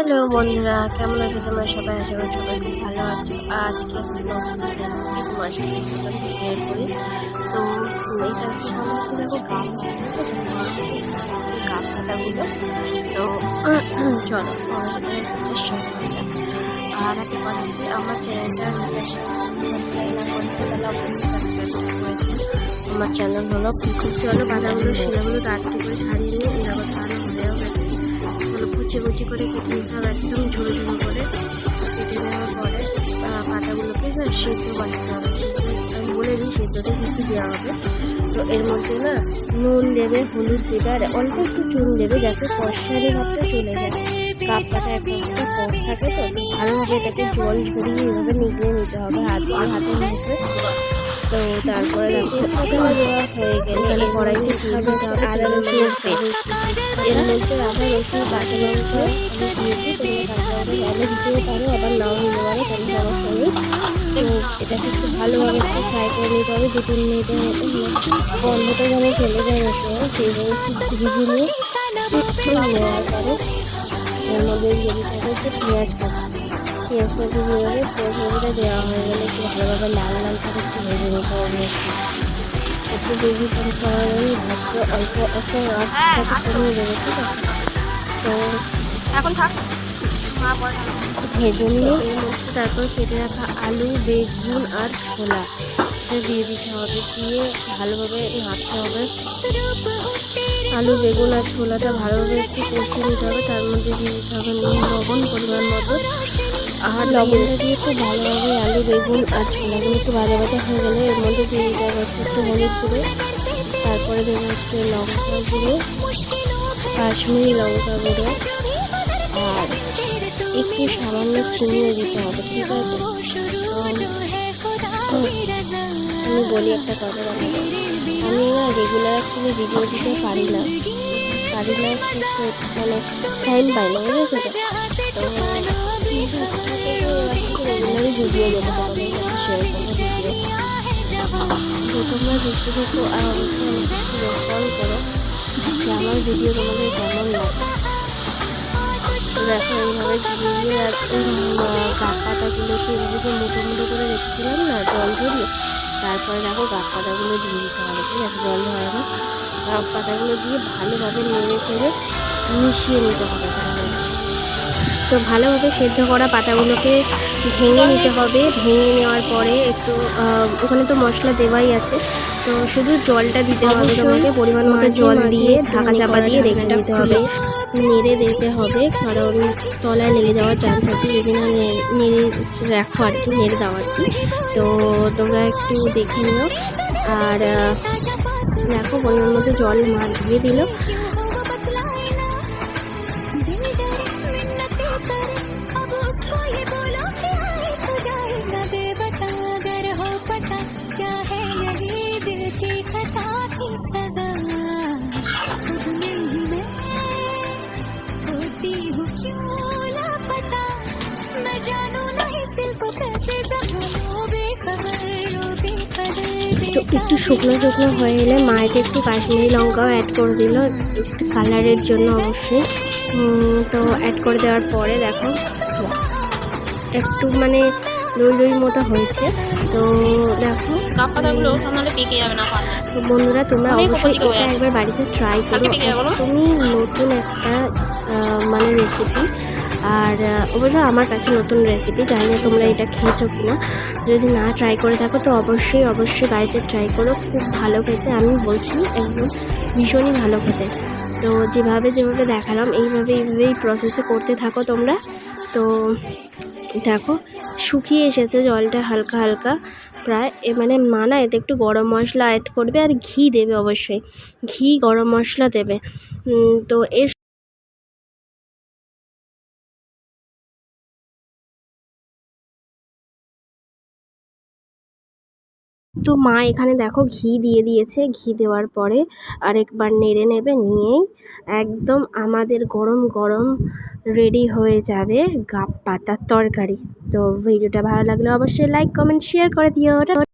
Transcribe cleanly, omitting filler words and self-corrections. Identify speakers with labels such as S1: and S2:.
S1: Hello বন্ধুরা, কেমন আছো তোমরা সবাই? আশা করি সবাই খুব ভালো আছো। আজকে একটা নতুন রেসিপি তোমার সাথে আমি শেয়ার করি। তো এটা কি বলা হচ্ছে, দেখো গাব গাব পাতাগুলো। তো চলো তোমাদের রেসিপিটা শেয়ার করি। আর একটা কথা বলি, আমার চ্যানেলটা যদি সাবস্ক্রাইব না করে থাকো তাহলে অবশ্যই সাবস্ক্রাইব করে দিও। আমার চ্যানেল হলো চলো পাতাগুলো শিলাগুলো তাড়াতাড়ি করে ছাড়িয়ে নিয়ে এরকম ছাড়ানো হয়েও গেছে। কুচি কুচি করে কেটে নিতে হবে, একদম ঝুড়ো ঝুড়ো করে কেটে নেওয়ার পরে পাতাগুলোকে সেদ্ধ বানাতে হবে। আমি বলে দিই সেদ্ধতে কী কী দেওয়া হবে। তো এর মধ্যে না নুন দেবে, হলুদ দেবে, আর অল্প একটু চুন দেবে যাতে কষারি ভাবটা চলে যায়। কাপ পাতা একটা কষ থাকে, তো ভালোভাবে এটাকে জল ঝরিয়ে এইভাবে নিগড়ে নিতে হবে হাতের মধ্যে। তো তারপরে দেখো ওখানে দেওয়া হয়ে গেলে এখানে কড়াইতে তেল দিতে হবে, আদা রসুন পেস্ট এর মধ্যে আদা রসুন কাঁচা লঙ্কা আমি দিয়েছি। তোমরা কাঁচা লঙ্কা দিতেও পারো, আবার নাও দিতে পারো, কোনো সমস্যা নেই। তো এটাকে একটু ভালোভাবে একটু ফ্রাই করে নিতে হবে 2-3 মিনিটের মতো। গন্ধটা যেন চলে যায় মশলা, সেইভাবে একটু ভেজে নিয়ে নেওয়ার পরে এর মধ্যে দিয়ে দিতে হবে হচ্ছে পেঁয়াজ কুচি দিয়ে হবে। পেঁয়াজ কুচিটা দেওয়া হয়ে গেলে একটু ভালোভাবে লাল লাল করে একটু ভেজে নিতে হবে। একটু বেশি পরিমাণে ভাজতে অল্প আস্তে কমিয়ে দেবে, ঠিক আছে? তো এখন থাক ভেজে নিয়ে এর মধ্যে তারপর কেটে রাখা আলু, বেগুন আর ছোলা দিয়ে দিতে হবে, দিয়ে ভালোভাবে নাড়তে হবে। আলু, বেগুন আর ছোলাটা ভালোভাবে একটু কষিয়ে নিতে হবে। তার মধ্যে দিয়ে দিতে হবে নুন, লবণ পরিমাণ মতো। আর লবণটা দিয়ে একটু ভালোভাবে আলু, বেগুন আর ছোলাগুলো একটু ভাজা ভাজা হয়ে গেলে এর মধ্যে দিয়ে দিতে হবে একটু হলুদ গুঁড়ো, তারপরে দেবো হচ্ছে লঙ্কা গুঁড়ো, কাশ্মীরি লঙ্কা গুঁড়ো, আর একটু সামান্য চিনিও দিতে হবে, ঠিক আছে? আমি বলি একটা কথা, আমি না রেগুলার অ্যাকচুয়ালি ভিডিও দিতে পারি না, মানে টাইম পাই না, বুঝেছো তো? রেগুলারই ভিডিও দেবো তোমাদের সাথে শেয়ার করবো ভিডিও। তো তোমরা দেখতে থাকো আর অবশ্যই আমাকে একটু রেসপন্ড করো যে আমার ভিডিও তোমাদের কেমন লাগে। তো দেখো এইভাবে ধুয়ে আর গাছ পাতাগুলোকে এইভাবে মুঠো মুঠো করে রেখেছিলাম না জল ঝরিয়ে, তারপরে দেখো গাছ পাতাগুলো দিয়ে দিতে হবে, ঠিক আছে? জল ঝরে না, গাছ পাতাগুলো দিয়ে ভালোভাবে নেড়ে চেড়ে মিশিয়ে নিতে হবে। তো ভালোভাবে সেদ্ধ করা পাতাগুলোকে ভেঙে নিতে হবে। ভেঙে নেওয়ার পরে একটু ওখানে তো মশলা দেওয়াই আছে, তো শুধু জলটা দিতে হবে তোমাকে, পরিমাণ মতো জল দিয়ে ঢাকা চাপা দিয়ে রেখে দিতে হবে। নেড়ে দিতে হবে, কারণ তলায় লেগে যাওয়ার চান্স আছে যদি না নেড়ে রাখো আর কি, নেড়ে দাও আর কি। তো তোমরা একটু দেখে নিও। আর দেখো পরিমাণ মতো জল মা দিয়ে দিল। তো একটু শুকনো শুকনো হয়ে এলে মায়েকে একটু কাশ্মীরি লঙ্কাও অ্যাড করে দিল একটু কালারের জন্য অবশ্যই। তো অ্যাড করে দেওয়ার পরে দেখো একটু মানে দই দই মতো হয়েছে। তো দেখো তো বন্ধুরা তোমরা অবশ্যই এটা একবার বাড়িতে ট্রাই করো, একদমই নতুন একটা মানে রেসিপি। আর অবশ্য আমার কাছে নতুন রেসিপি, জানি না তোমরা এটা খেয়েছো কিনা। যদি না ট্রাই করে থাকো তো অবশ্যই অবশ্যই বাড়িতে ট্রাই করো, খুব ভালো খেতে, আমি বলছি একদম ভীষণই ভালো খেতে। তো যেভাবে দেখালাম এইভাবেই প্রসেসে করতে থাকো তোমরা। তো দেখো শুকিয়ে এসেছে জলটা হালকা হালকা প্রায়, মানে মানা এতে একটু গরম মশলা অ্যাড করবে আর ঘি দেবে, অবশ্যই ঘি গরম মশলা দেবে। তো এর তো মা এখানে দেখো ঘি দিয়ে দিয়েছে, ঘি দেওয়ার পরে আরেকবার নেড়ে নেবে, নিয়েই একদম আমাদের গরম গরম রেডি হয়ে যাবে গাব পাতার তরকারি। তো ভিডিওটা ভালো লাগলে অবশ্যই লাইক, কমেন্ট, শেয়ার করে দিও।